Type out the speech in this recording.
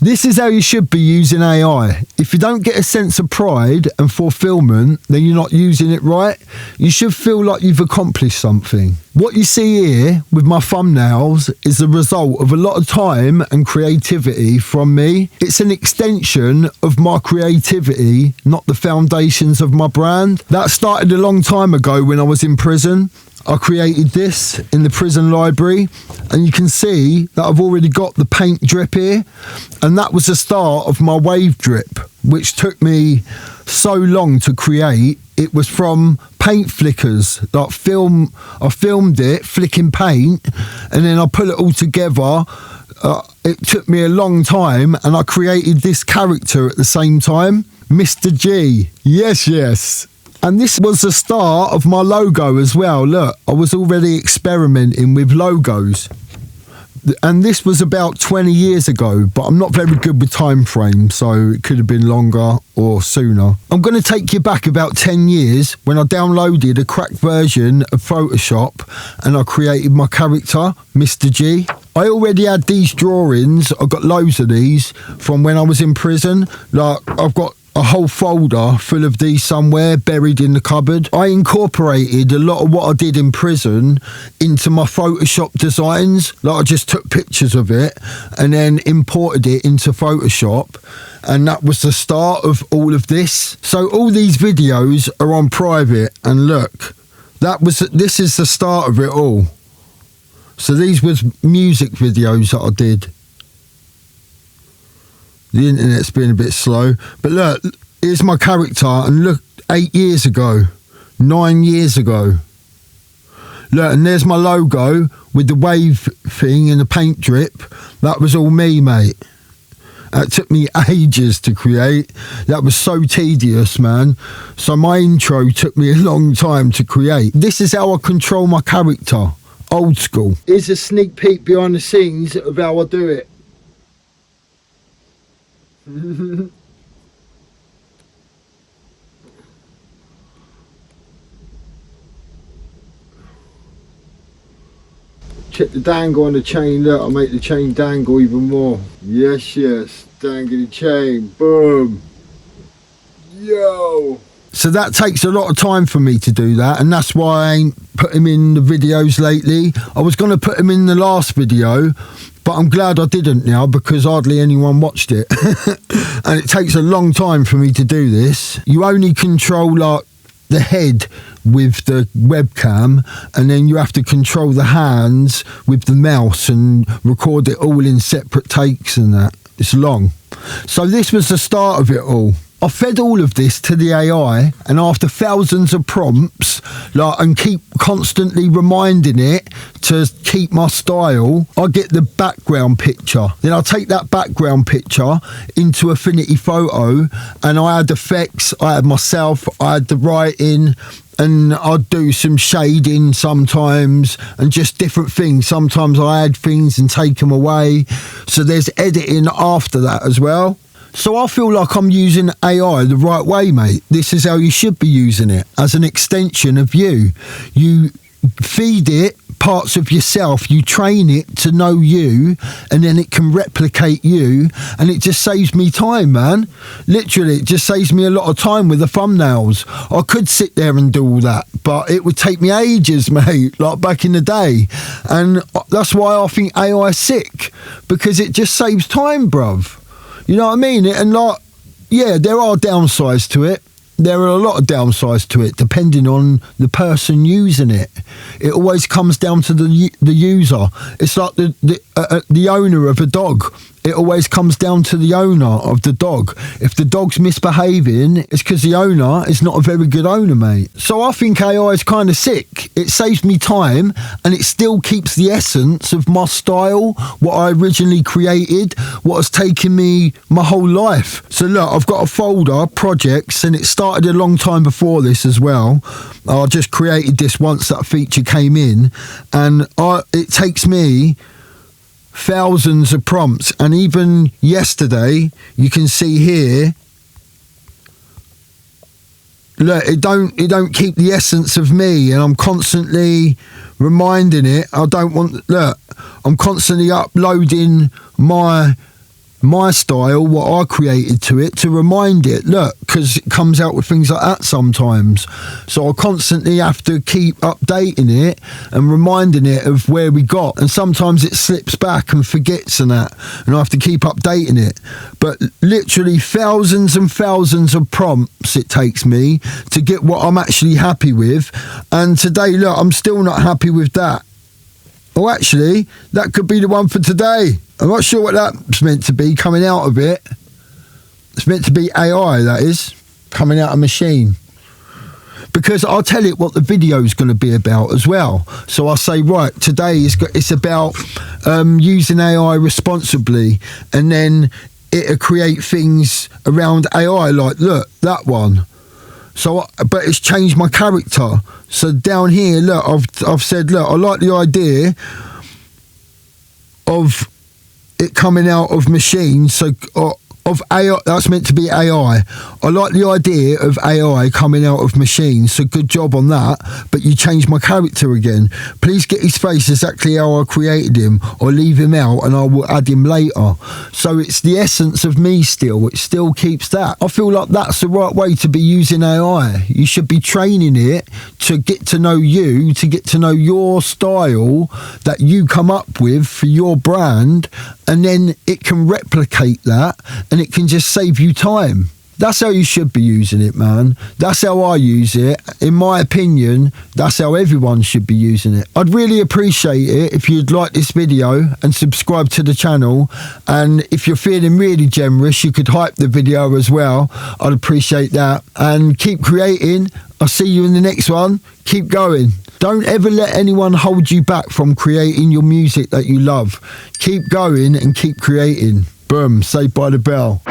This is how you should be using AI. If you don't get a sense of pride and fulfillment, then you're not using it right. You should feel like you've accomplished something. What you see here with my thumbnails is the result of a lot of time and creativity from me. It's an extension of my creativity, not the foundations of my brand. That started a long time ago when I was in prison. I created this in the prison library, and you can see that I've already got the paint drip here, and that was the start of my wave drip, which took me so long to create. It was from paint flickers. I filmed it flicking paint, and then I put it all together. It took me a long time, and I created this character at the same time, Mr. G. Yes. And this was the start of my logo as well. Look, I was already experimenting with logos. And this was about 20 years ago, but I'm not very good with time frames, so it could have been longer or sooner. I'm going to take you back about 10 years when I downloaded a cracked version of Photoshop and I created my character, Mr. G. I already had these drawings. I got loads of these from when I was in prison. Like, I've got a whole folder full of these somewhere buried in the cupboard. I incorporated a lot of what I did in prison into my Photoshop designs. Like, I just took pictures of it and then imported it into Photoshop, and that was the start of all of this. So all these videos are on private, and look, this is the start of it all. So these was music videos that I did. The internet's been a bit slow. But look, here's my character, and look, 8 years ago, 9 years ago. Look, and there's my logo with the wave thing and the paint drip. That was all me, mate. That took me ages to create. That was so tedious, man. So my intro took me a long time to create. This is how I control my character. Old school. Here's a sneak peek behind the scenes of how I do it. Check the dangle on the chain. Look, I'll make the chain dangle even more. Yes, dangle the chain. Boom. Yo. So that takes a lot of time for me to do that, and that's why I ain't put him in the videos lately. I was going to put him in the last video, but I'm glad I didn't now, because hardly anyone watched it. And it takes a long time for me to do this. You only control like the head with the webcam, and then you have to control the hands with the mouse and record it all in separate takes and that. It's long. So this was the start of it all. I fed all of this to the AI, and after thousands of prompts, and keep constantly reminding it to keep my style, I get the background picture. Then I take that background picture into Affinity Photo, and I add effects, I add myself, I add the writing, and I'd do some shading sometimes and just different things. Sometimes I add things and take them away. So there's editing after that as well. So I feel like I'm using AI the right way, mate. This is how you should be using it, as an extension of you. You feed it parts of yourself, you train it to know you, and then it can replicate you, and it just saves me time, man. Literally, it just saves me a lot of time with the thumbnails. I could sit there and do all that, but it would take me ages, mate, like back in the day. And that's why I think AI is sick, because it just saves time, bruv. You know what I mean? And yeah, there are downsides to it. There are a lot of downsides to it, depending on the person using it. It always comes down to the user. It's like the owner of a dog. It always comes down to the owner of the dog. If the dog's misbehaving, it's because the owner is not a very good owner, mate. So I think AI is kind of sick. It saves me time, and it still keeps the essence of my style, what I originally created, what has taken me my whole life. So look, I've got a folder, projects, and it started a long time before this as well. I just created this once that feature came in, and it takes me thousands of prompts. And even yesterday, you can see here, look, it don't keep the essence of me, and I'm constantly reminding it. I'm constantly uploading my my style, what I created to it, to remind it, look, because it comes out with things like that sometimes. So I constantly have to keep updating it and reminding it of where we got. And sometimes it slips back and forgets and that, and I have to keep updating it. But literally thousands and thousands of prompts it takes me to get what I'm actually happy with. And today, look, I'm still not happy with that. Oh, actually, that could be the one for today. I'm not sure what that's meant to be coming out of it. It's meant to be AI, that is, coming out of Maschine. Because I'll tell it what the video's going to be about as well. So I'll say, right, today it's about using AI responsibly, and then it'll create things around AI, like, look, that one. So, but it's changed my character. So down here, look, I've said, look, I like the idea of it coming out of Maschine, so of AI, that's meant to be AI. I like the idea of AI coming out of Maschine, so good job on that, but you changed my character again. Please get his face exactly how I created him, or leave him out and I will add him later. So it's the essence of me still, it still keeps that. I feel like that's the right way to be using AI. You should be training it to get to know you, to get to know your style that you come up with for your brand, and then it can replicate that and it can just save you time. That's how you should be using it, man. That's how I use it. In my opinion, that's how everyone should be using it. I'd really appreciate it if you'd like this video and subscribe to the channel. And if you're feeling really generous, you could hype the video as well. I'd appreciate that. And keep creating. I'll see you in the next one. Keep going. Don't ever let anyone hold you back from creating your music that you love. Keep going and keep creating. Boom, saved by the bell.